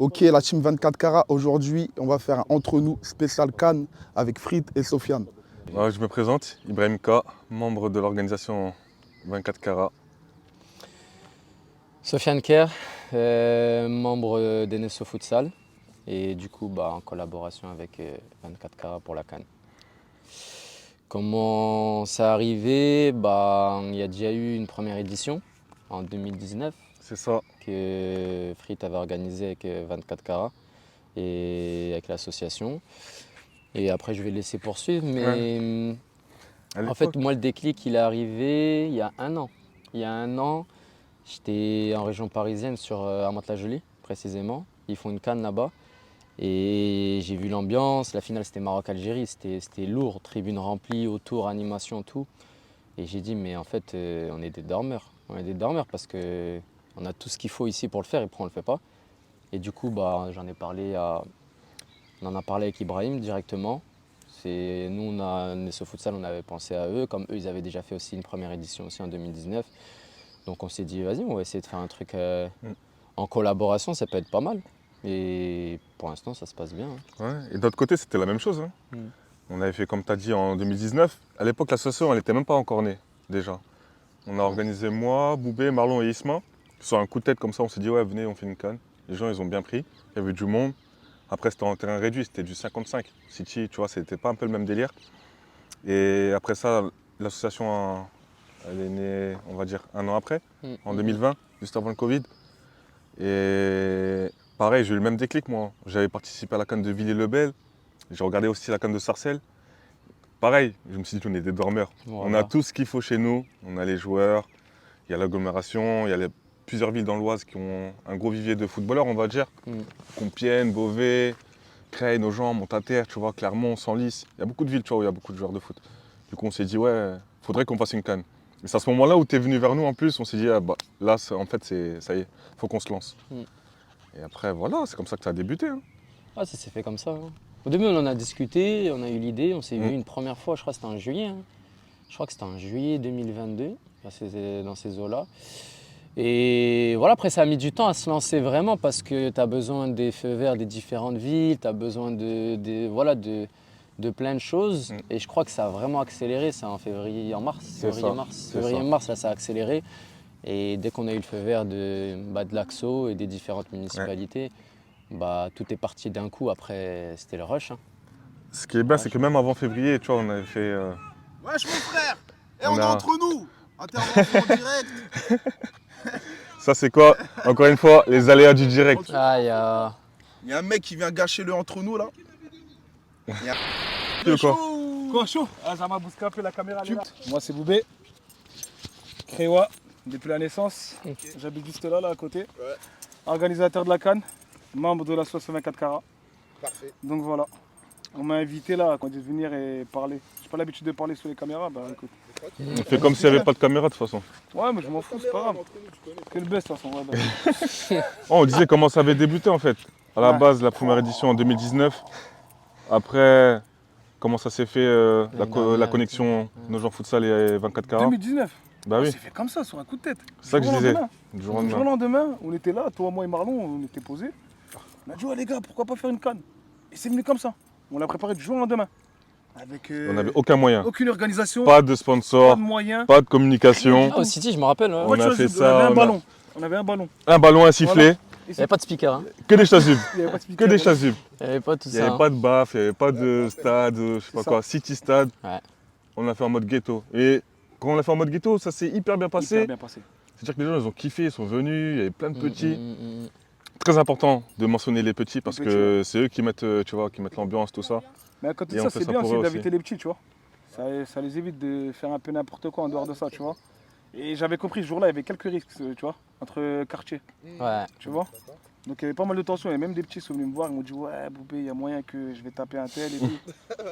Ok, la team 24 carats, aujourd'hui, on va faire un entre nous spécial Cannes avec Frites et Sofiane. Ouais, je me présente, Ibrahim K, membre de l'organisation 24 carats. Sofiane Kerr, membre d'Enesso Futsal et du coup en collaboration avec 24 Carats pour la CAN. Comment ça arrivé? Il y a déjà eu une première édition en 2019 C'est ça. que Frit avait organisé avec 24 Carats et avec l'association. Et après je vais laisser poursuivre, mais en fait moi le déclic il est arrivé il y a un an. Il y a un an, j'étais en région parisienne à Mantes-la-Jolie précisément. Ils font une CAN là-bas. Et j'ai vu l'ambiance. La finale c'était Maroc-Algérie. C'était lourd, tribune remplie, autour, animation, tout. Et j'ai dit mais en fait on est des dormeurs. On est des dormeurs parce qu'on a tout ce qu'il faut ici pour le faire et pourquoi on ne le fait pas. Et du coup on en a parlé avec Ibrahim directement. Nous, Nesso Futsal, on avait pensé à eux, comme eux, ils avaient déjà fait aussi une première édition aussi en 2019. Donc on s'est dit, vas-y, on va essayer de faire un truc en collaboration, ça peut être pas mal. Et pour l'instant, ça se passe bien. Ouais. Et d'autre côté, c'était la même chose. On avait fait, comme tu as dit, en 2019. À l'époque, l'association, elle n'était même pas encore née, déjà. On a organisé moi, Boubé, Marlon et Isma. Sur un coup de tête comme ça, on s'est dit, ouais, venez, on fait une CAN. Les gens, ils ont bien pris. Il y avait du monde. Après, c'était en terrain réduit, c'était du 55. City, tu vois, c'était pas un peu le même délire. Et après ça, l'association, elle est née, on va dire, un an après, en 2020, juste avant le Covid. Et pareil, j'ai eu le même déclic, moi. J'avais participé à la CAN de Villiers-le-Bel. J'ai regardé aussi la CAN de Sarcelles. Pareil, je me suis dit, on est des dormeurs. Voilà. On a tout ce qu'il faut chez nous. On a les joueurs, il y a l'agglomération, il y a plusieurs villes dans l'Oise qui ont un gros vivier de footballeurs, on va dire. Compiègne, Beauvais, Creil, Nogent, Montataire, tu vois, Clermont, Senlis. Il y a beaucoup de villes, tu vois, où il y a beaucoup de joueurs de foot. Du coup, on s'est dit, ouais, faudrait qu'on fasse une CAN. Et c'est à ce moment-là où tu es venu vers nous en plus, on s'est dit, ah, bah, là, en fait, ça y est, faut qu'on se lance. Et après, voilà, c'est comme ça que ça a débuté. Ah, ça s'est fait comme ça. Au début, on en a discuté, on a eu l'idée, on s'est vu une première fois, je crois que c'était en juillet. Je crois que c'était en juillet 2022, dans ces eaux-là. Et voilà, après, ça a mis du temps à se lancer vraiment parce que tu as besoin des feux verts des différentes villes, tu as besoin de plein de choses. Et je crois que ça a vraiment accéléré, ça en mars, là, ça a accéléré. Et dès qu'on a eu le feu vert de l'AXO et des différentes municipalités, tout est parti d'un coup. Après, c'était le rush. Ce qui est bien, c'est que même avant février, tu vois, on avait fait. Wesh mon frère. Et on est entre nous. Intervention en direct. Ça, c'est quoi? Encore une fois, les aléas du direct. Il y a un mec qui vient gâcher le entre nous là. Quoi chaud? Ah, ça m'a bousqué un peu la caméra. Moi, c'est Boubé. Créois, depuis la naissance. J'habite juste là, à côté. Ouais. Organisateur de la CAN, membre de l'association 24 carats. Parfait. Donc voilà. On m'a invité là, quand de venir et parler. J'ai pas l'habitude de parler sur les caméras, écoute. On fait comme s'il n'y avait pas de caméra de toute façon. Ouais, mais je m'en fous, c'est pas grave. Que le best de toute façon. On disait comment ça avait débuté en fait. À la base, la première édition en 2019. Après, comment ça s'est fait la connexion Nogent Futsal et 24 carats. 2019. Bah oui. C'est fait comme ça, sur un coup de tête. C'est ça que je disais. Du jour au lendemain, on était là, toi, moi et Marlon, on était posés. On a dit, ouais les gars, pourquoi pas faire une CAN? Et c'est venu comme ça. On l'a préparé du jour au lendemain. Avec, on n'avait aucun moyen. Aucune organisation. Pas de sponsor. Pas de moyens. Pas de communication. Au City, je me rappelle. On a fait ça. On avait un ballon. Un ballon, un sifflet. Voilà. Il n'y avait pas de speaker. Que des chasubles. Que des chasubles. Il n'y avait pas tout ça. Il n'y avait pas de baf, il n'y avait pas de stade, je sais pas quoi, City Stade. Ouais. On l'a fait en mode ghetto. Et quand on l'a fait en mode ghetto, ça s'est hyper bien passé. C'est-à-dire que les gens, ils ont kiffé, ils sont venus, il y avait plein de petits. Très important de mentionner les petits parce que c'est eux qui mettent, tu vois, qui mettent l'ambiance, tout ça. Mais à côté de ça, c'est bien aussi d'inviter les petits, tu vois. Ça les évite de faire un peu n'importe quoi en dehors de ça, tu vois. Et j'avais compris ce jour-là, il y avait quelques risques, tu vois, entre quartiers. Ouais. Tu vois. Donc il y avait pas mal de tensions et même des petits sont venus me voir, ils m'ont dit ouais Boubé, il y a moyen que je vais taper un tel et tout.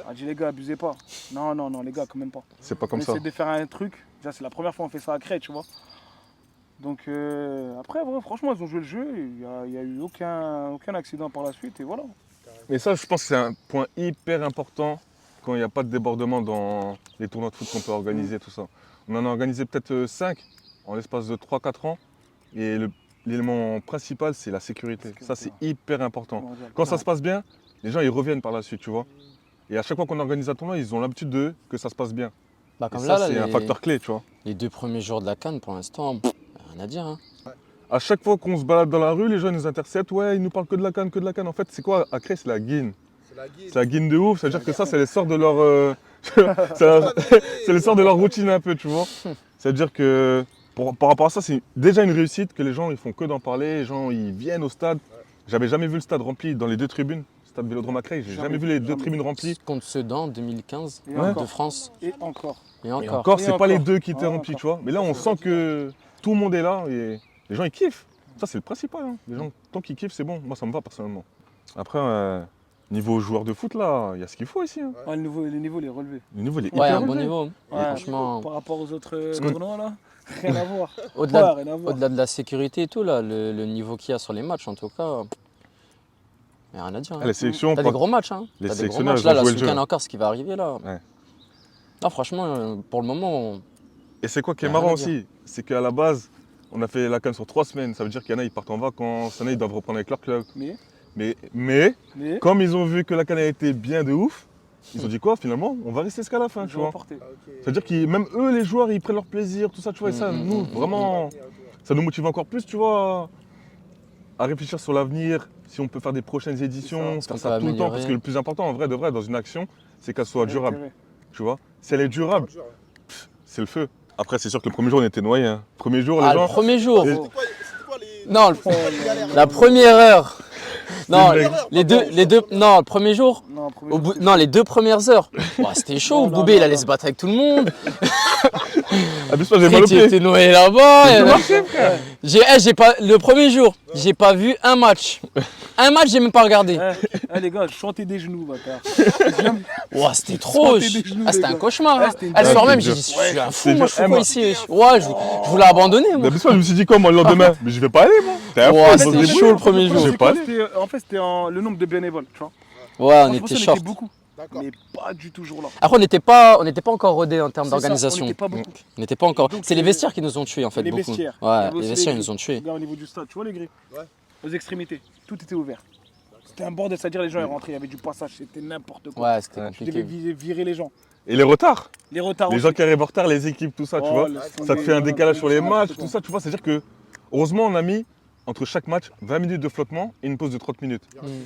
J'ai dit les gars, abusez pas. Non, les gars, quand même pas. C'est pas comme ça. On essaie de faire un truc, déjà c'est la première fois qu'on fait ça à Creil, tu vois. Donc après, ouais, franchement, ils ont joué le jeu, il n'y a eu aucun accident par la suite et voilà. Mais ça, je pense que c'est un point hyper important quand il n'y a pas de débordement dans les tournois de foot qu'on peut organiser, tout ça. On en a organisé peut-être 5 en l'espace de 3-4 ans et l'élément principal, c'est la sécurité. Ça, c'est hyper important. Mondial. Quand ça se passe bien, les gens, ils reviennent par la suite, tu vois. Et à chaque fois qu'on organise un tournoi, ils ont l'habitude que ça se passe bien. Bah, Et comme ça, là, c'est un facteur clé, tu vois. les 2 premiers jours de la CAN, pour l'instant, rien à dire. Hein. À chaque fois qu'on se balade dans la rue, les gens ils nous interceptent. Ouais, ils nous parlent que de la canne, que de la canne. En fait, c'est quoi? À Cré, c'est la guine. C'est la guine de ouf. C'est-à-dire que ça, c'est les sorts de leur... c'est les sorts de leur routine un peu, tu vois. C'est-à-dire que par rapport à ça, c'est déjà une réussite que les gens ils font que d'en parler. Les gens ils viennent au stade. J'avais jamais vu le stade rempli dans les 2 tribunes. Stade Vélodrome à Creil, j'ai jamais vu les 2 tribunes remplies. Contre Sedan en 2015, Ouais. de France. Et encore. Et Et encore. encore, c'est pas les 2 qui étaient Ah, remplis, encore. tu vois. Mais là, on sent que tout le monde est là et les gens ils kiffent. Ça, c'est le principal. Hein. Les gens, tant qu'ils kiffent, c'est bon. Moi, ça me va personnellement. Après, niveau joueur de foot, là, il y a ce qu'il faut ici. Hein. Ouais, le niveau, il est relevé. Le niveau, il est Ouais, hyper un bon élevé. niveau. Ouais, Franchement, par rapport aux autres que- tournois, là, rien à voir. au-delà Ouais, rien à voir. au-delà de la sécurité et tout, là, le niveau qu'il y a sur les matchs, en tout cas, y a rien à dire. Hein. Ah, les sélections, T'as des gros matchs, hein. les T'as des gros sélectionneurs, matchs. ils Là, ont là, joué ce le jeu. week-end encore, ce qui va arriver là. Ouais. Non, franchement, pour le moment, Et c'est quoi qui est Y a rien marrant à dire. aussi, c'est qu'à la base, on a fait la CAN sur 3 semaines. Ça veut dire qu'il y en a, ils partent en vacances, il y en a, ils doivent reprendre avec leur club. Mais, Mais mais, comme ils ont vu que la CAN a été bien de ouf, ils ont dit quoi finalement? On va rester jusqu'à la fin, ils tu ont vois. emporté. C'est-à-dire que même eux, les joueurs, ils prennent leur plaisir, tout ça, tu vois. Et ça, nous, vraiment, ça nous motive encore plus, tu vois, à réfléchir sur l'avenir, si on peut faire des prochaines éditions, Est-ce faire que ça ça va tout le temps. Parce améliorer que le plus important, en vrai, de vrai, dans une action, c'est qu'elle soit durable, Intérêt. tu vois. Si elle est durable, c'est le feu. Après, c'est sûr que le premier jour, on était noyés. Hein. Premier jour, les le gens. premier jour. Les- C'était quoi les... Non, galères, la première heure. Non, une les deux, non, le premier jour. Non, premier Au jour, bout, c'était non, les 2 premières heures. Ouah, c'était chaud. Non, non, Boubé, non, il allait non. se battre avec tout le monde. Abuse-toi, j'ai mal au Tu pied. étais noyé là-bas. J'ai pas le premier jour, j'ai pas vu un match. Un match, j'ai même pas regardé. les gars, chantez des genoux, bâtard. Ouah, c'était trop. Sortez des genoux, Ah, c'était les un gars. cauchemar. Ouais, Hein. c'était une Ah, le soir dinguerie. même, j'ai dit, je suis un fou, c'est moi, je fais dur. quoi ici? Ouais, je voulais abandonner, moi. Abuse-toi, je me suis dit comment le lendemain? Mais je vais pas aller, moi. T'es un Ouah, fou, ils vont se c'était débrouiller. chaud le premier jour. Je vais pas aller. En fait, c'était le nombre de bénévoles, tu vois. Ouais, on Franchement, était ça, short. beaucoup, D'accord. mais pas du tout jour là. Après, on n'était pas encore rodés en termes C'est ça, d'organisation. On n'était pas beaucoup. On n'était pas encore. Donc, C'est les vestiaires qui nous ont tués, en fait, les beaucoup. vestiaires. Il y avait Ouais, aussi les vestiaires, ils grilles. nous ont tués. Regarde au niveau du stade, tu vois les grilles? Ouais. Aux extrémités, tout était ouvert. C'était un bordel, c'est-à-dire les gens ils rentraient, il y avait du passage, c'était n'importe quoi. Ouais, c'était Tu devais compliqué. virer les gens. Et les retards. Les retards Les aussi. gens qui arrivent en retard, les équipes, tout ça, tu Oh, vois. laisse Ça te tomber, fait un voilà, décalage sur les n'importe matchs, quoi. tout ça, tu vois. C'est-à-dire que, heureusement, on a mis entre chaque match 20 minutes de flottement et une pause de 30 minutes.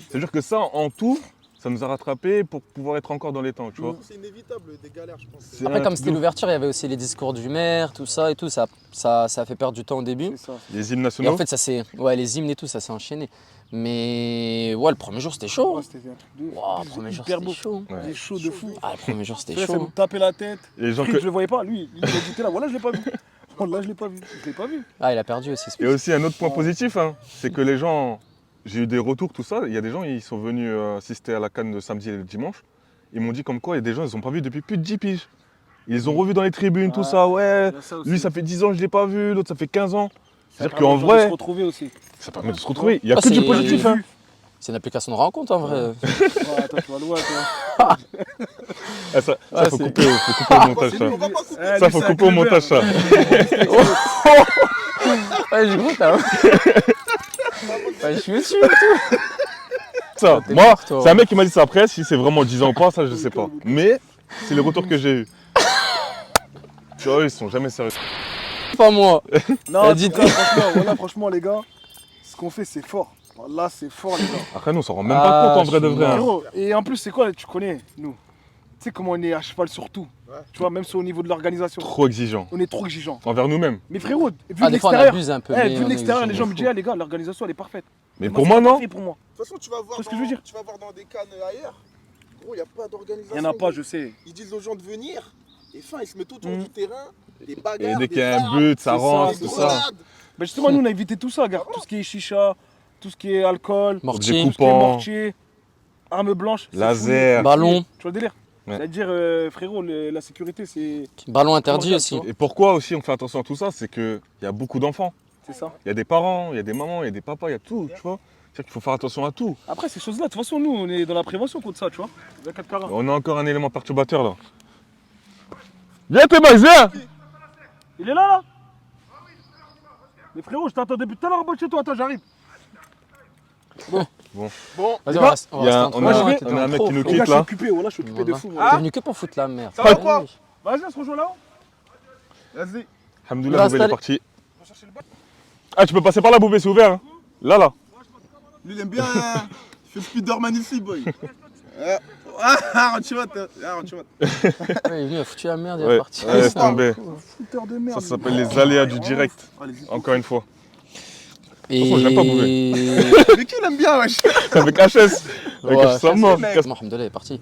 C'est-à-dire que ça, en tout, ça nous a rattrapé pour pouvoir être encore dans les temps, tu vois. C'est inévitable des galères, je pense. C'est Après, un comme truc c'était de ouf. l'ouverture, il y avait aussi les discours du maire, tout ça et tout. Ça a fait perdre du temps au début. C'est ça. Les hymnes Et nationaux. en fait, ouais, les hymnes et tout, ça s'est enchaîné. Mais ouais, le premier jour, c'était chaud. Ouais, c'était un truc de Wow, le premier jour, hyper c'était beau. chaud. Ouais. C'était chaud de fou. Ah, le premier jour, c'était Là, ça chaud. nous tapait la tête. Et les gens Frick, que- je le voyais pas, lui, il était là, voilà, je l'ai pas vu. Oh, là, je l'ai pas vu. Je l'ai pas vu. Ah, il a perdu aussi. Et aussi un autre point positif, hein, c'est que les gens, j'ai eu des retours, tout ça, il y a des gens, ils sont venus assister à la CAN de samedi et le dimanche, ils m'ont dit comme quoi, il y a des gens, ils n'ont pas vu depuis plus de 10 piges. Ils ont revu dans les tribunes, tout Ouais. ça, ouais, Il y a ça aussi. lui ça fait 10 ans que je ne l'ai pas vu, l'autre ça fait 15 ans. Ça C'est-à-dire permet qu'en aux gens de vrai, se retrouver aussi. ça permet de se retrouver, il n'y a Ah, que du c'est- positif. Hein. C'est une application de rencontre en vrai. Ouais, attends, tu vas le voir, toi. Ah, ça, Ouais, faut c'est- couper au montage, ça. On va pas couper. Eh, Ça, lui, faut c'est un couper au clubbeur. montage, ça. Ouais, j'ai cru, t'as. Ouais, je suis dessus. Ça, T'es moi, fort, toi. c'est un mec qui m'a dit ça après, si c'est vraiment 10 ans ou pas, ça je sais pas. Mais c'est les retours que j'ai eu. Tu vois, ils sont jamais sérieux. Pas moi. Non, Elle en dit tout cas, franchement, les gars, ce qu'on fait, c'est fort. Là, c'est fort, les gars. Après, nous, on s'en rend même pas Ah, compte en vrai de je suis vrai. hein. Frérot, et en plus, c'est quoi, tu connais, nous? Tu sais comment on est à cheval sur tout. Ouais. Tu vois, même sur au niveau de l'organisation. Trop exigeant. On est trop exigeant. Envers nous-mêmes. Mais frérot, vu Ah, de des fois, on l'extérieur, abuse un peu. eh, mais vu on de est l'extérieur, les gens me fou. disent, ah, les gars, l'organisation, elle est parfaite. Mais Moi, pour c'est moi, pas non. parfait pour moi. De toute façon, tu vas voir, Tu vois ce que je veux dire tu vas voir dans des cannes ailleurs. Gros, il n'y a pas d'organisation. Il n'y en a pas, gros. je sais. Ils disent aux gens de venir. Et fin, ils se mettent autour Mhm. du terrain. Des Et bagarres. dès des qu'il y a un armes, but, ça c'est rentre, ça, tout des ça. grenades. Mais justement, nous, on a évité tout ça, regarde. Tout ce qui est chicha, tout ce qui est alcool, Mortier, Des tout ce qui est coupants. mortier, armes blanches. c'est Laser. fouillé. ballon, Tu vois le délire? Ouais. C'est-à-dire, frérot, la sécurité, c'est ballon interdit Comment aussi. dire, Et pourquoi aussi on fait attention à tout ça, c'est qu'il y a beaucoup d'enfants. ça. Il y a des parents, il y a des mamans, il y a des papas, il y a tout, tu vois. C'est-à-dire qu'il faut faire attention à tout. Après, ces choses-là, de toute façon, nous, on est dans la prévention contre ça, tu vois. 24 carats. On a encore un élément perturbateur là. Viens Thémax, viens. Il est là, là? Mais frérot, je t'attends depuis tout à l'heure en bas de chez toi. Attends, j'arrive. Bon. Vas-y, on va rester entre on a nous, un- hein, t'es on a un en mec trop, qui nous frérot. Les gars, quitte je suis là. occupé. Voilà, je suis occupé de Voilà. fou. T'es Moi. venu que pour foutre la merde. Ça va frère. quoi Ouais. Vas-y, on se rejoint là-haut. Vas-y. Alhamdoulilah, Boubé il est installé. parti. Ah, tu peux passer par là, Boubé, c'est ouvert. Hein. Là. Lui, il aime bien. Il fait le Spiderman ici, boy. Tu vois, Ouais, il est venu, il a foutu la merde, il est Ouais, parti. laisse tomber. Fouteur de merde. Ça s'appelle les aléas du direct. Encore une fois. Et... façon, je l'aime pas Mais qui l'aime bien, wesh? Avec HS. Avec Ouais, HS sans mort. mec. Alhamdoulilah, il est parti.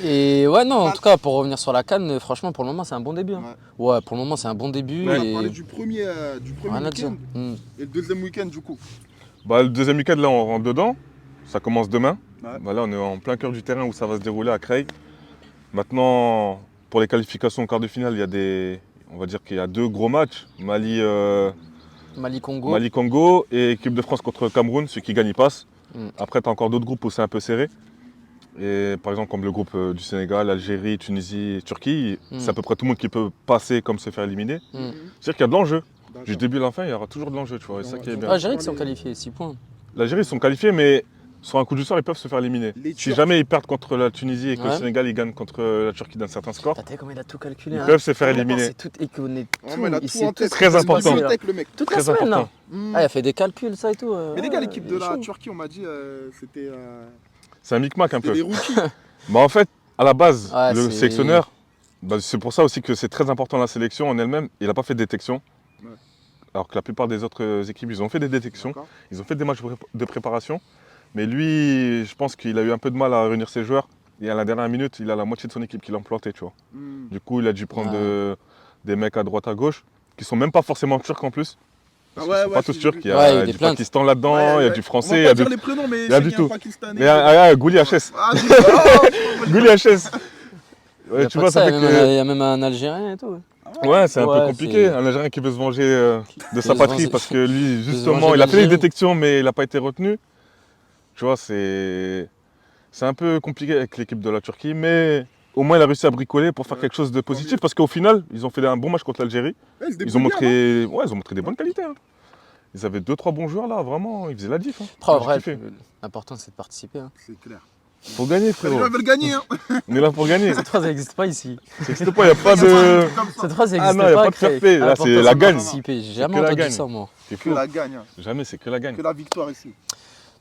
Et ouais, non, en tout cas, pour revenir sur la CAN, franchement, pour le moment, c'est un bon début. Hein. Ouais, pour le moment, c'est un bon début. On va et... parler du premier Rien à dire. week-end et le deuxième week-end, du coup. Bah, le deuxième week-end, là, on rentre dedans. Ça commence demain. Ouais. Bah, là, on est en plein cœur du terrain où ça va se dérouler à Creil. Maintenant, pour les qualifications au quart de finale, on va dire qu'il y a 2 gros matchs. Mali-Congo. Mali-Congo et équipe de France contre Cameroun. Ceux qui gagnent, ils passent. Mm. Après, tu as encore d'autres groupes où c'est un peu serré. Et par exemple, comme le groupe du Sénégal, Algérie, Tunisie, Turquie, c'est à peu près tout le monde qui peut passer comme se faire éliminer. Mm. C'est-à-dire qu'il y a de l'enjeu. D'accord. Du début à la fin, il y aura toujours de l'enjeu, tu vois. Et ça qui est bien. Algérie qui sont qualifiés, 6 points. L'Algérie, ils sont qualifiés, mais sur un coup du sort, ils peuvent se faire éliminer. Les Si Turcs. jamais ils perdent contre la Tunisie et que le Ouais. Sénégal ils gagnent contre la Turquie d'un certain score, T'as vu comment il a tout calculé. ils hein. peuvent se faire Vraiment, éliminer. c'est tout, et qu'on est Oh, tout, mais il a il tout sait en tête. Très Il a important. tout en tête, le mec. toute la Très semaine, là. important. Ah, il a fait des calculs, ça et tout. Mais les gars, ouais, l'équipe il de est la chaud. Turquie, on m'a dit, c'était C'est un micmac un c'était peu. des rookies. Bah, en fait, à la base, Ouais, le c'est- sélectionneur, bah, c'est pour ça aussi que c'est très important la sélection en elle-même. Il n'a pas fait de détection. Ouais. Alors que la plupart des autres équipes, ils ont fait des détections. D'accord. Ils ont fait des matchs de préparation. Mais lui, je pense qu'il a eu un peu de mal à réunir ses joueurs. Et à la dernière minute, il a la moitié de son équipe qui l'a planté, tu vois. Hmm. Du coup, il a dû prendre Ouais. des mecs à droite, à gauche, qui sont même pas forcément turcs en plus. Parce qu'ils sont pas tous j'ai turcs. vu. Il y a, Ouais, il y a des du plaintes. Pakistan là-dedans, Ouais, il y a ouais. du On français, va il y pas a dire du... les prénoms, mais il y a c'est du qu'il y a un tout. Pakistanais. Mais Gouli HS. Ah, Gouli HS. Il y Ouais, a tu pas vois, de ça, ça il fait y a même un- que... il y a même un Algérien et tout. Ouais, c'est un peu Ouais, compliqué. c'est- Un Algérien qui veut se venger de sa se patrie venger- parce que lui, se justement, venger il a fait les d'Algérie. détections, mais il n'a pas été retenu. Tu vois, c'est un peu compliqué avec l'équipe de la Turquie, mais au moins il a réussi à bricoler pour faire Ouais, quelque chose de tant positif mieux. parce qu'au final, ils ont fait un bon match contre l'Algérie. Ouais, se Ils ont débrouillent bien, montré des bonnes qualités. Hein. Ils avaient 2-3 bons joueurs là, vraiment, ils faisaient la diff. Hein. Après, en J'ai vrai, kiffé. l'important c'est de participer. Hein. C'est clair. Faut gagner, Les frérot. gens veulent gagner, hein. On est là pour gagner. Cette phrase n'existe pas ici. C'est juste pas, il n'y a pas de. Cette phrase Ah n'existe non, y a pas. pas de fair Craig. play, là, L'important, c'est la de gagne. participer. J'ai jamais que la entendu gagne. ça, moi. C'est Que fou. la gagne, hein. Jamais, c'est que la gagne. Que la victoire ici.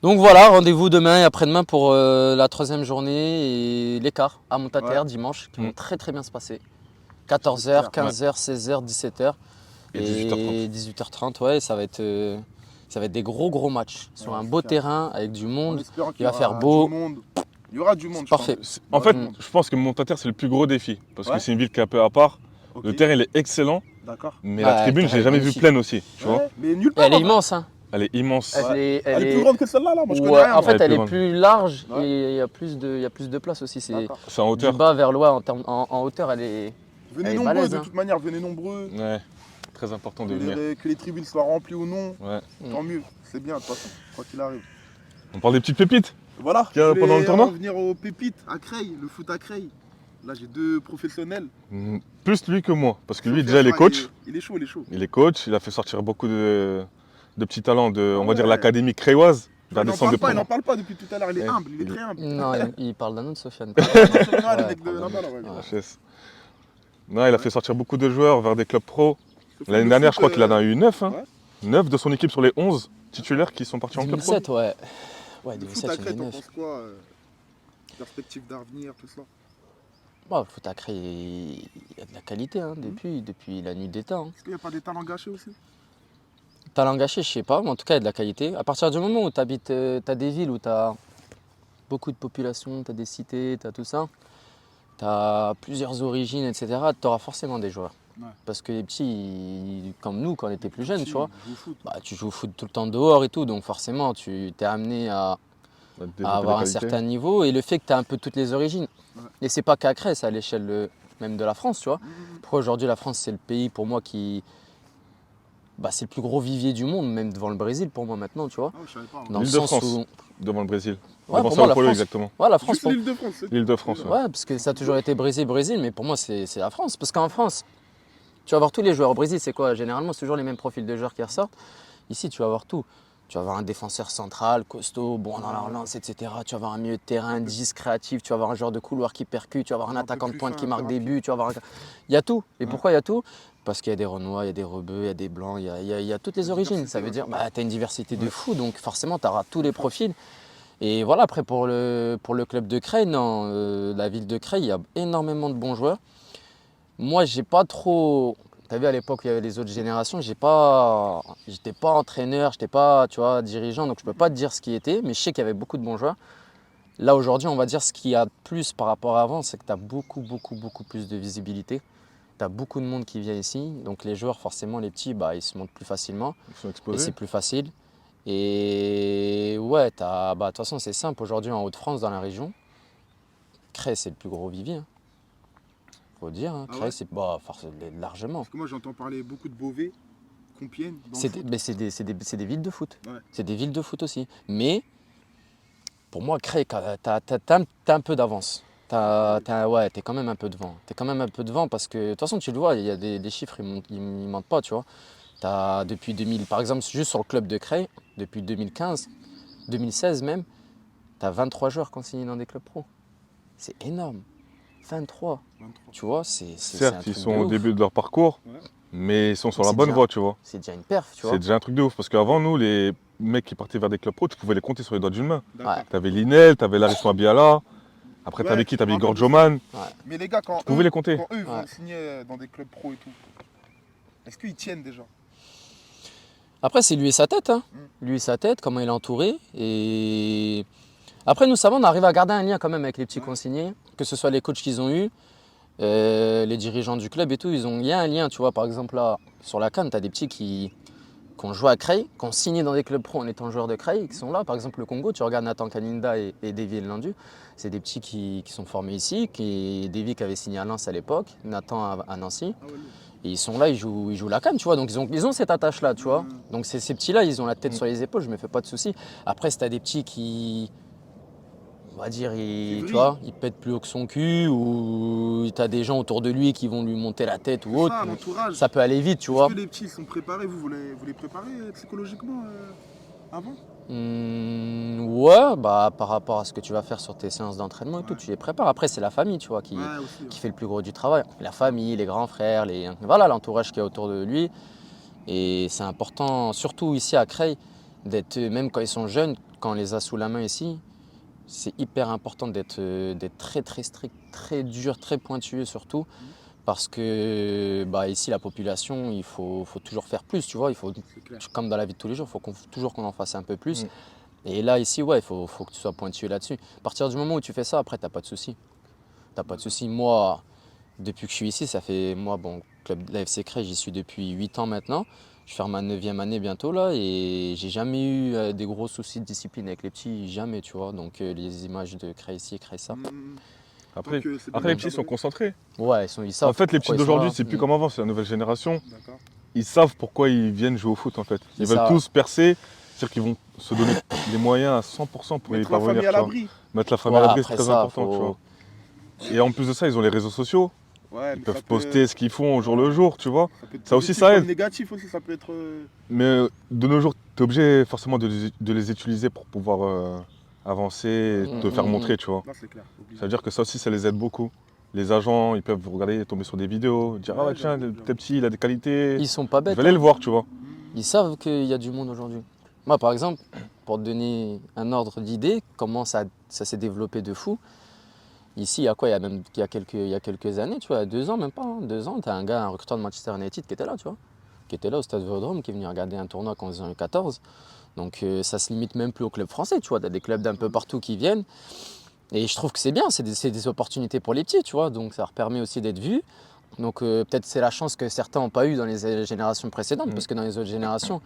Donc voilà, rendez-vous demain et après-demain pour la 3e journée et l'écart à Montaterre dimanche qui vont très très bien se passer. 14h, 15h, 16h, 17h Et 18h30. 18h30, ouais, ça va être des gros matchs sur un beau terrain avec du En monde. espérant qu'il il va y aura faire beau. du monde. Il y aura du monde. je Parfait. pense. En fait, Mm. je pense que Montaterre, c'est le plus gros défi. Parce Ouais. que c'est une ville qui est un peu à part. Ok. Le terrain, il est excellent. D'accord. Mais Ouais, la tribune, le je terrain l'ai est jamais vue magnifique. pleine aussi. Tu vois. Ouais, mais nulle Et part. elle est en vrai. immense, hein. Elle est immense. Elle est, Elle est plus grande que celle-là, là. Moi, je connais Ouais, rien. en fait, Elle est elle plus est plus large Ouais. et il y a plus de place aussi. C'est D'accord. C'est en du hauteur. bas vers le haut en hauteur, elle est. Venez Elle est nombreux, balèze, de hein. toute manière. Venez nombreux. Ouais. Très important Que de venir. les tribunes soient remplies ou non. Ouais. Tant mieux. C'est bien, de toute façon. Quoi qu'il arrive. On parle des petites pépites. Voilà. Qu'il y a je pendant le vais tournoi revenir aux pépites à Creil, le foot à Creil. Là, j'ai 2 professionnels. Plus lui que moi. Parce que lui, déjà, il est coach. Il est chaud, il est chaud. Il est coach. Il a fait sortir beaucoup de petits talents de, on va dire, Ouais. l'académie créoise. Il Vers n'en des centres de parle pas, il n'en promo. parle pas depuis tout à l'heure. Il est Ouais. humble, il est très humble. Non, il parle d'un autre Sofiane. Non, le Ouais, mec de là-bas, là, ouais. ouais. HS. Non, il a fait sortir beaucoup de joueurs vers des clubs pro. Sauf que L'année le dernière, je foot, crois qu'il en a eu 9. Hein. ouais. 9 de son équipe sur les 11 titulaires qui sont partis en club pro. 2007, ouais. Ouais, Le foot 2007, à il y en a Creil, t'en 9. penses quoi Perspective d'avenir, tout ça. Bon, le foot à Creil, il y a de la qualité hein, depuis la nuit des temps. hein. Est-ce qu'il n'y a pas des talents gâchés aussi Talent gâché, je sais pas, mais en tout cas, il y a de la qualité. À partir du moment où tu habites, tu as des villes où tu as beaucoup de population, tu as des cités, tu as tout ça, tu as plusieurs origines, etc., tu auras forcément des joueurs. Ouais. Parce que les petits, comme nous, quand on était plus jeunes, tu vois, Joue au foot. bah, tu joues au foot tout le temps dehors et tout, donc forcément, tu t'es amené à avoir un certain niveau et le fait que tu as un peu toutes les origines. Ouais. Et c'est pas qu'à Creil, c'est à l'échelle même de la France, tu vois. Pourquoi aujourd'hui la France c'est le pays pour moi qui. Bah, c'est le plus gros vivier du monde, même devant le Brésil pour moi maintenant, tu vois. Ah, je savais pas. Dans le L'Île-de-France. sens où. Devant le Brésil. Ouais, Devant pour moi, Sao la Paulo, France- exactement. Ouais, la France Juste pour. l'île de France. L'Île-de-France. ouais. Ouais, parce que ça a toujours été Brésil, mais pour moi c'est la France. Parce qu'en France, Tu vas voir tous les joueurs. Au Brésil, c'est quoi? Généralement, c'est toujours les mêmes profils de joueurs qui ressortent. Ici, tu vas voir tout. Tu vas avoir un défenseur central, costaud, bon dans la relance, etc. Tu vas avoir un milieu de terrain 10, créatif. Tu vas avoir un joueur de couloir qui percute. Tu vas avoir un attaquant de pointe qui marque des buts. Tu vas avoir Il y a tout. Et pourquoi il y a tout? Parce qu'il y a des Renois, il y a des Rebeux, il y a des Blancs, il y a toutes les origines. Ça veut dire que tu as une diversité de fou. Donc forcément, tu auras tous les profils. Et voilà, après pour le club de Creil, la ville de Creil, il y a énormément de bons joueurs. Moi, j'ai pas trop... Tu as vu à l'époque, il y avait les autres générations, j'étais pas entraîneur, j'étais pas, tu vois, dirigeant, donc je peux pas te dire ce qui était, mais je sais qu'il y avait beaucoup de bons joueurs. Là, aujourd'hui, on va dire ce qu'il y a de plus par rapport à avant, c'est que tu as beaucoup plus de visibilité. Tu as beaucoup de monde qui vient ici, donc les joueurs, forcément, les petits, ils se montent plus facilement. Ils sont Et exposés. c'est plus facile. Et ouais, de toute façon, c'est simple, aujourd'hui, en Hauts-de-France, dans la région, Creil, c'est le plus gros vivier. Faut dire, hein. Creil, c'est largement. Parce que moi, j'entends parler beaucoup de Beauvais, Compiègne. C'est des villes de foot. Ouais. C'est des villes de foot aussi. Mais pour moi, Creil, t'as un peu d'avance. T'es quand même un peu devant. T'es quand même un peu devant parce que de toute façon, tu le vois, il y a des chiffres, ils mentent pas, tu vois. T'as depuis 2000, par exemple, juste sur le club de Creil, depuis 2015, 2016 même, t'as 23 joueurs qui ont signé dans des clubs pro. C'est énorme. 23. Tu vois, c'est Certes, ils sont au début de leur parcours, mais ils sont sur la bonne voie, tu vois. C'est déjà une perf, tu vois. C'est déjà un truc de ouf. Parce qu'avant, nous, les mecs qui partaient vers des clubs pro, tu pouvais les compter sur les doigts d'une main. Ouais. T'avais Linel, t'avais Laris Mabiala. Après, t'avais qui? T'avais Igor Joman. Mais les gars, quand Tu pouvais les compter. quand eux vont signer dans des clubs pro et tout, est-ce qu'ils tiennent déjà? Après, c'est lui et sa tête. Hein. Lui et sa tête, comment il est entouré. Et après, nous savons, on arrive à garder un lien quand même avec les petits consignés, que ce soit les coachs qu'ils ont eus, les dirigeants du club et tout. Il y a un lien, tu vois. Par exemple, là, sur la CAN, tu as des petits qui ont joué à Creil, qui ont signé dans des clubs pro en étant joueurs de Creil, qui sont là. Par exemple, le Congo, tu regardes Nathan Kaninda et Davy Landu. C'est des petits qui sont formés ici, Davy qui avait signé à Lens à l'époque, Nathan à Nancy. Et ils sont là, ils jouent la CAN, tu vois. Donc ils ont cette attache-là, tu vois. Donc ces petits-là, ils ont la tête sur les épaules, je me fais pas de soucis. Après, si tu as des petits qui, on va dire, tu vois, il pète plus haut que son cul, ou tu as des gens autour de lui qui vont lui monter la tête ou autre, ça peut aller vite, tu vois. Est-ce que les petits sont préparés, vous les préparez psychologiquement avant? Ouais, par rapport à ce que tu vas faire sur tes séances d'entraînement et tout, tu les prépares. Après, c'est la famille, tu vois, qui fait le plus gros du travail. La famille, les grands frères, voilà, l'entourage qui est autour de lui. Et c'est important, surtout ici à Creil, d'être, même quand ils sont jeunes, quand on les a sous la main ici, c'est hyper important d'être très strict, très dur, très pointueux surtout. Parce que ici, la population, il faut toujours faire plus, tu vois. Comme dans la vie de tous les jours, il faut toujours qu'on en fasse un peu plus. Et là, ici, il faut que tu sois pointueux là-dessus. À partir du moment où tu fais ça, après, tu n'as pas de souci. Tu n'as pas de souci. Moi, depuis que je suis ici, ça fait, club de la FC Creil, j'y suis depuis 8 ans maintenant. Je vais faire ma 9e année bientôt, là. Et j'ai jamais eu des gros soucis de discipline avec les petits, jamais, tu vois. Donc, les images de Creil ici et Creil ça. Après, les petits sont concentrés. Ouais, ils savent. En fait, les petits d'aujourd'hui, c'est plus comme avant, c'est la nouvelle génération. Ils savent pourquoi ils viennent jouer au foot, en fait. Ils veulent tous percer, c'est-à-dire qu'ils vont se donner les moyens à 100% pour y parvenir. Mettre la famille à l'abri, c'est très important, tu vois. Et en plus de ça, ils ont les réseaux sociaux. Ils peuvent poster ce qu'ils font au jour le jour, tu vois. Ça aussi, ça aide. Négatif aussi, ça peut être. Mais de nos jours, tu es obligé forcément de les utiliser pour pouvoir avancer et te faire montrer, tu vois. Là, c'est clair. Ça veut dire que ça aussi, ça les aide beaucoup. Les agents, ils peuvent regarder, tomber sur des vidéos, dire ah ouais, tiens, tel petit, il a des qualités. Ils sont pas bêtes. Je vais aller le voir, tu vois. Ils savent qu'il y a du monde aujourd'hui. Moi, par exemple, pour te donner un ordre d'idée, comment ça s'est développé de fou. Ici, il y a quoi? Il y a quelques années, tu vois, 2 ans, même pas, 2 ans, tu as un recruteur de Manchester United qui était là, tu vois. Qui était là au stade Vélodrome, qui est venu regarder un tournoi quand ils ont eu 14. Donc ça se limite même plus au club français, tu vois. Tu as des clubs d'un peu partout qui viennent. Et je trouve que c'est bien, c'est des opportunités pour les petits, tu vois. Donc ça leur permet aussi d'être vus. Donc peut-être c'est la chance que certains n'ont pas eu dans les générations précédentes, parce que dans les autres générations,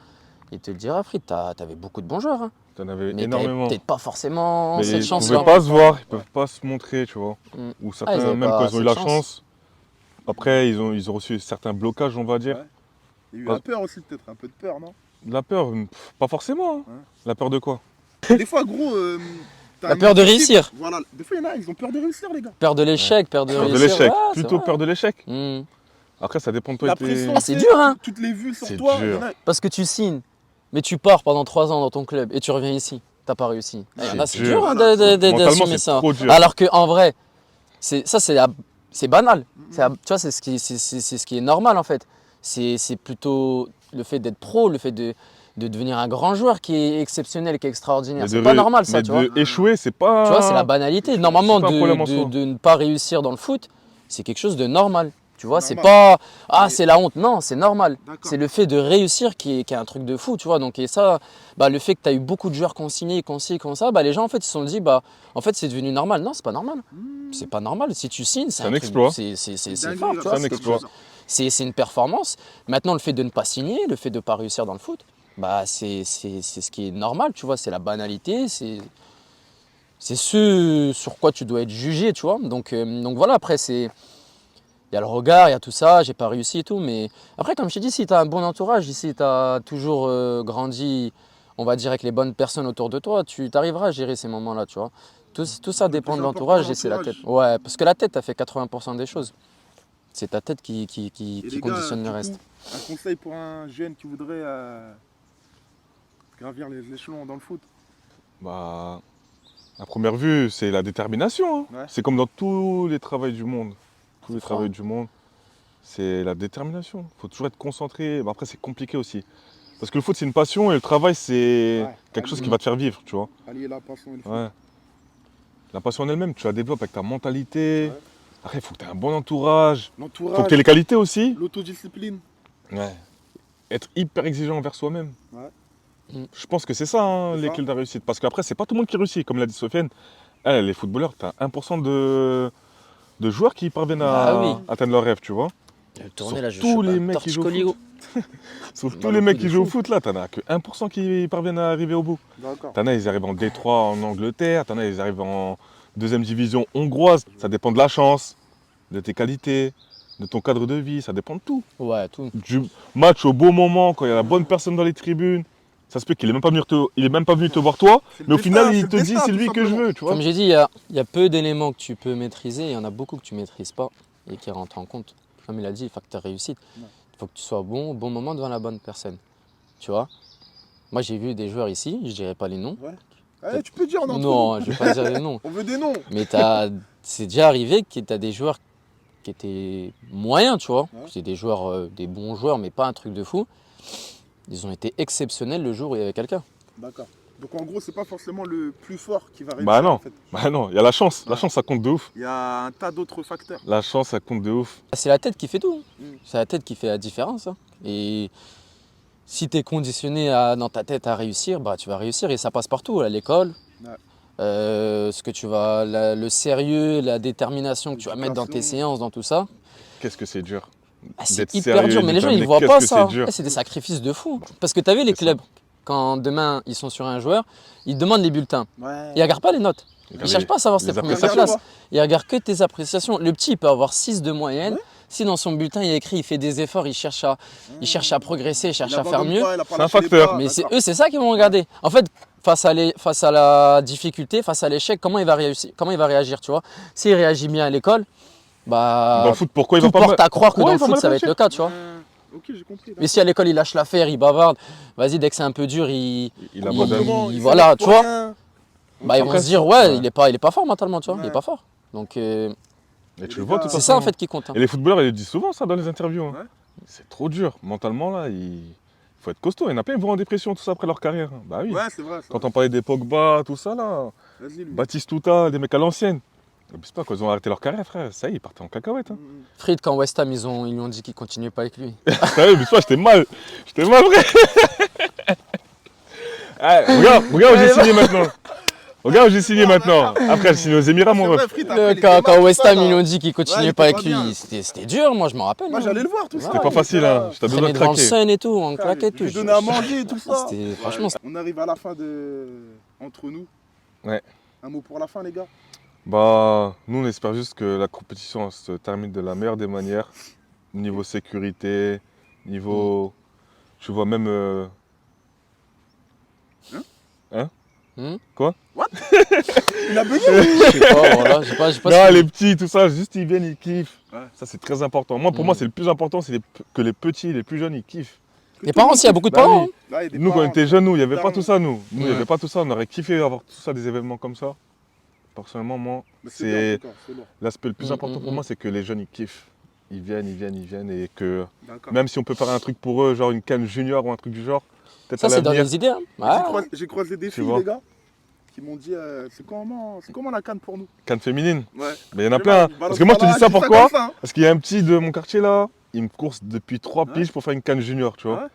ils te le diraient, Frit, t'avais beaucoup de bons joueurs. Hein. T'en avais mais énormément. Peut-être pas forcément mais cette chance-là. Ils ne peuvent pas se voir, ils ne peuvent pas se montrer, tu vois. Ou certains, même quand ils ont eu la chance, après ils ont reçu certains blocages, on va dire. Ouais. Il y a eu la peur aussi, peut-être, un peu de peur, non? La peur, pas forcément. Hein. La peur de quoi? Des fois, gros. La peur de réussir. Voilà, des fois, il y en a, ils ont peur de réussir, les gars. Peur de l'échec, peur de réussir. Peur de l'échec, ouais, plutôt peur de l'échec. Après, ça dépend de toi La et tes- pression, Ah, c'est dur, hein. Toutes les vues sur C'est toi. dur. il y en a- Parce que tu signes, mais tu pars pendant 3 ans dans ton club et tu reviens ici. T'as pas réussi. Il y en a, c'est dur hein, Mentalement, d'assumer c'est ça. trop dur. Alors qu'en vrai, c'est banal. Tu vois, c'est ce qui est normal en fait. C'est plutôt le fait d'être pro, le fait de devenir un grand joueur qui est exceptionnel, qui est extraordinaire. Mais C'est pas normal ça, mais tu vois. échouer, c'est pas. Tu vois, c'est la banalité. Normalement, c'est pas un problème en soi. de ne pas réussir dans le foot, c'est quelque chose de normal. Tu vois, c'est Normal. pas ah Mais- c'est la honte. Non, c'est normal. D'accord. C'est le fait de réussir qui est un truc de fou, tu vois. Donc et ça, bah, le fait que tu as eu beaucoup de joueurs consignés, comme ça, bah, les gens en fait ils se sont dit bah en fait c'est devenu normal. Non, c'est pas normal. C'est pas normal. Si tu signes, c'est un truc- exploit. C'est Dinguerie, fort, tu C'est vois. un C'est quelque exploit. chose. C'est une performance. Maintenant, le fait de ne pas signer, le fait de ne pas réussir dans le foot, bah c'est ce qui est normal, tu vois. C'est la banalité, c'est ce sur quoi tu dois être jugé, tu vois. Donc voilà, après, il y a le regard, il y a tout ça, j'ai pas réussi et tout. Mais après, comme je t'ai dit, si tu as un bon entourage, si tu as toujours grandi, on va dire, avec les bonnes personnes autour de toi, tu arriveras à gérer ces moments-là, tu vois. Tout ça Le dépend plus de important, l'entourage et c'est la l'entourage. tête. Ouais, parce que la tête, a fait 80% des choses. C'est ta tête qui Et les gars, conditionne du le coup, reste. un conseil pour un jeune qui voudrait gravir les échelons dans le foot. Bah, à première vue, c'est la détermination. Hein. Ouais. C'est comme dans tous les travaux du monde. Tous les fort. travaux du monde, c'est la détermination. Il faut toujours être concentré. Mais après, c'est compliqué aussi. Parce que le foot, c'est une passion et le travail, c'est Ouais. quelque chose qui va te faire vivre, tu vois. Allier la passion et le foot. Ouais. La passion en elle-même, tu la développes avec ta mentalité. Ouais. Après, il faut que tu aies un bon entourage. Il faut que tu aies L'entourage, les qualités aussi. l'autodiscipline. Ouais. Être hyper exigeant envers soi-même. Ouais. Je pense que c'est ça, hein, C'est les ça. clés de la réussite. Parce qu'après, c'est pas tout le monde qui réussit. Comme l'a dit Sofiane, les footballeurs, tu as 1% de joueurs qui parviennent à Ah oui. atteindre leur rêve, tu vois. Tourner là, je tous chope les un mecs qui torche jouent au Coligo. Sauf Bah, tous le les coup mecs de qui jouent au fou. foot, là, t'en as que 1% qui parviennent à arriver au bout. D'accord. T'en as, ils arrivent en D3 en Angleterre, t'en as, ils arrivent en deuxième division hongroise. Ça dépend de la chance, de tes qualités, de ton cadre de vie, ça dépend de tout. Ouais, tout. Du match au beau moment, quand il y a la bonne personne dans les tribunes. Ça se peut qu'il est même pas venu te voir toi, C'est le mais au destin, final, il c'est te le dit destin, c'est tout lui que je simplement. veux, tu vois. Comme j'ai dit, il y a peu d'éléments que tu peux maîtriser, il y en a beaucoup que tu maîtrises pas et qui rentrent en compte. Comme il a dit, facteur réussite. Ouais. Il faut que tu sois bon au bon moment devant la bonne personne. Tu vois. Moi, j'ai vu des joueurs ici, je dirais pas les noms. Ouais. Tu peux dire en Non, je vais pas dire les noms. On veut des noms. Mais c'est déjà arrivé que tu as des joueurs qui étaient moyens, tu vois. Ouais. C'est des joueurs, des bons joueurs, mais pas un truc de fou. Ils ont été exceptionnels le jour où il y avait quelqu'un. D'accord. Donc en gros, c'est pas forcément le plus fort qui va réussir. Bah non. En fait. Bah non, il y a la chance. La Ouais. chance, ça compte de ouf. Il y a un tas d'autres facteurs. La chance, ça compte de ouf. C'est la tête qui fait tout. Mm. C'est la tête qui fait la différence. Hein. Et si tu es conditionné dans ta tête à réussir, bah, tu vas réussir et ça passe partout, à l'école. Ouais. Ce que tu vas, le sérieux, la détermination que tu vas mettre dans tes L'éducation. séances, dans tout ça. Qu'est-ce que c'est dur. Ah, c'est D'être hyper sérieux, dur, mais les gens ils déterminé, voient qu'est-ce pas que ça. c'est dur. C'est des sacrifices de fou. Parce que tu as vu les C'est ça. clubs, quand demain ils sont sur un joueur, ils demandent les bulletins. Ouais. Ils ne regardent pas les notes. Ils ne cherchent pas à savoir si les c'est première appréciations. classe. Ils regardent que tes appréciations. Le petit il peut avoir 6 de moyenne. Ouais. Si dans son bulletin il y a écrit il fait des efforts, il cherche à progresser, il cherche Il à faire abandonne mieux. pas, il a pas C'est un lâché les facteur. bras, Mais c'est d'accord. eux, c'est ça qu'ils vont regarder. En fait, face à la difficulté, face à l'échec, comment il va réussir, comment il va réagir, tu vois. S'il réagit bien à l'école, bah Dans le foot, pourquoi il tout va pas porte à croire que Pourquoi dans le il va foot mal ça va être réagir le cas, tu vois. Ok, j'ai compris. Mais si à l'école il lâche l'affaire, il bavarde, vas-y dès que c'est un peu dur, Il il- abandonne. voilà, tu vois. Bah, ils vont Après, se dire ouais. ouais, il est pas fort mentalement, tu vois, il est Ouais. pas fort. Donc Et tu le vois de toute c'est façon. ça en fait qui compte. Hein. Et les footballeurs, ils le disent souvent ça dans les interviews. hein. Ouais. C'est trop dur. Mentalement, là, il faut être costaud. Il y en a plein qui vont en dépression, tout ça, après leur carrière. Bah oui. Ouais, c'est vrai. Quand on parlait des Pogba, tout ça, là, Vas-y, lui. Baptiste Touta, des mecs à l'ancienne. C'est pas quand ils ont arrêté leur carrière, frère, ça y est, ils partaient en cacahuète. Hein. Fried quand West Ham ils lui ont dit qu'ils continuaient pas avec lui. T'as vu, mais toi, j'étais mal, frère. Ah, regarde où j'ai signé maintenant. Regarde où j'ai signé maintenant. Après, j'ai signé aux Émirats, mon C'est ref. vrai, Fried, après, il était Quand mal, West tout ça, Ham ils là. lui ont dit qu'ils Ouais, continuaient il pas était avec pas bien. lui, c'était dur, moi je m'en rappelle. Moi, hein. j'allais le voir, tout ça. C'était pas il facile, était là. hein. J'étais à deux Il doigts traînait de devant le craquer. Sun et tout, on claquait Je tout. lui donnais à manger et tout ça. C'était franchement. On arrive à la fin de. Entre nous. Ouais. Un mot pour la fin, les gars. Bah, nous, on espère juste que la compétition se termine de la meilleure des manières. Niveau sécurité, niveau. Tu vois, même. Hmm Quoi What Il a besoin. Je sais pas, voilà. J'ai pas Non, si- les petits, tout ça, juste ils viennent, ils kiffent. Ouais. Ça, c'est très important. Moi, pour moi, c'est le plus important, c'est que les petits, les plus jeunes, ils kiffent. Les parents aussi, il y a beaucoup de Bah parents. oui. hein. Là, il y a des Nous, quand on parents, était jeunes, nous, il n'y avait pas darons. tout ça, nous. Nous, il n'y Ouais. avait pas tout ça. On aurait kiffé avoir tout ça, des événements comme ça. Personnellement, moi, Mais c'est bien, en tout cas, c'est lourd. l'aspect le plus important pour mm. moi, c'est que les jeunes, ils kiffent. Ils viennent. Et que D'accord. même si on peut faire un truc pour eux, genre une canne junior ou un truc du genre, peut-être Ça, à c'est dans l'avenir. les idées. Hein. Ouais. J'ai croisé des Tu filles, vois. les gars, qui m'ont dit c'est comment la canne pour nous? Canne féminine. Ouais. Mais il y en a plein. Parce que moi, je te dis ça pourquoi Parce qu'il y a un petit de mon quartier là, il me course depuis 3 piges pour faire une canne junior, tu vois. Ouais.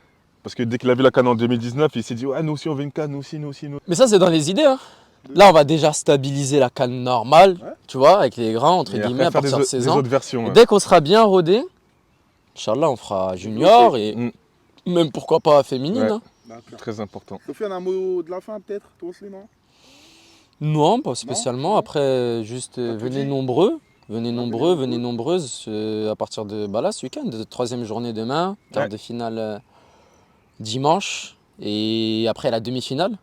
Parce que dès qu'il a vu la canne en 2019, il s'est dit ouais, nous aussi on veut une canne, nous aussi. Mais ça, c'est dans les idées. Hein. Là, on va déjà stabiliser la canne normale, Ouais. tu vois, avec les grands, entre Et guillemets, à après, faire partir de des 16 ans. autres versions. Et Ouais. dès qu'on sera bien rodé, Inch'Allah, on fera junior et Mm. même pourquoi pas féminine. Ouais. hein. D'accord. Très important. Sofiane, un mot de la fin peut-être, toi aussi, non? Non, pas spécialement. Après, juste T'as tout venez dit. nombreux. Venez Ouais, nombreux, venez venez nombreuses à partir de là, ce week-end, de 3e journée demain, quart Ouais. de finale dimanche et après la demi-finale,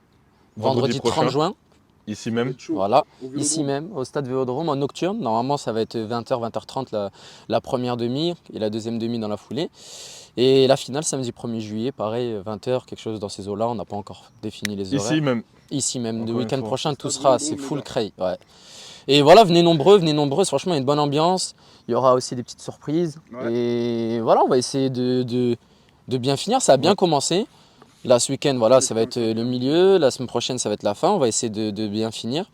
vendredi 30 prochain, juin. ici même. Voilà, Au Vélodrome. ici même, au stade Vélodrome, en nocturne. Normalement, ça va être 20h, 20h30 la première demi et la deuxième demi dans la foulée. Et la finale, samedi 1er juillet, pareil, 20h, quelque chose dans ces eaux-là. On n'a pas encore défini les horaires. Ici même. Ici même, Encore le une week-end fois. prochain, tout Stade sera, Vélodrome, c'est les full gars. cray. Ouais. Et voilà, venez nombreuses. Franchement, il y a une bonne ambiance. Il y aura aussi des petites surprises. Ouais. Et voilà, on va essayer de bien finir. Ça a bien Ouais. commencé. Là, ce week-end, voilà, ça va être Ouais. le milieu. La semaine prochaine, ça va être la fin. On va essayer de bien finir.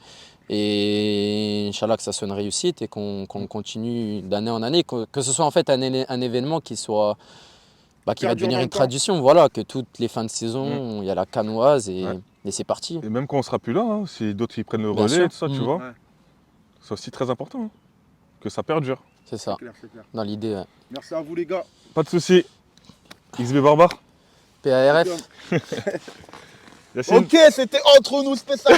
Et Inch'Allah que ça soit une réussite et qu'on continue d'année en année. Que ce soit en fait un événement qui soit... qui va Perdure devenir dans une le temps. tradition. Voilà, que toutes les fins de saison, il y a la canoise Ouais. et c'est parti. Et même quand on sera plus là, hein, si d'autres ils prennent le Bien relais sûr. et tout ça, tu Mm. vois, Ouais. c'est aussi très important. Hein, que ça perdure. C'est ça, C'est clair. dans l'idée. Ouais. Merci à vous, les gars. Pas de soucis. XB Barbare. PARF. Yacine. Ok, c'était entre nous spécial.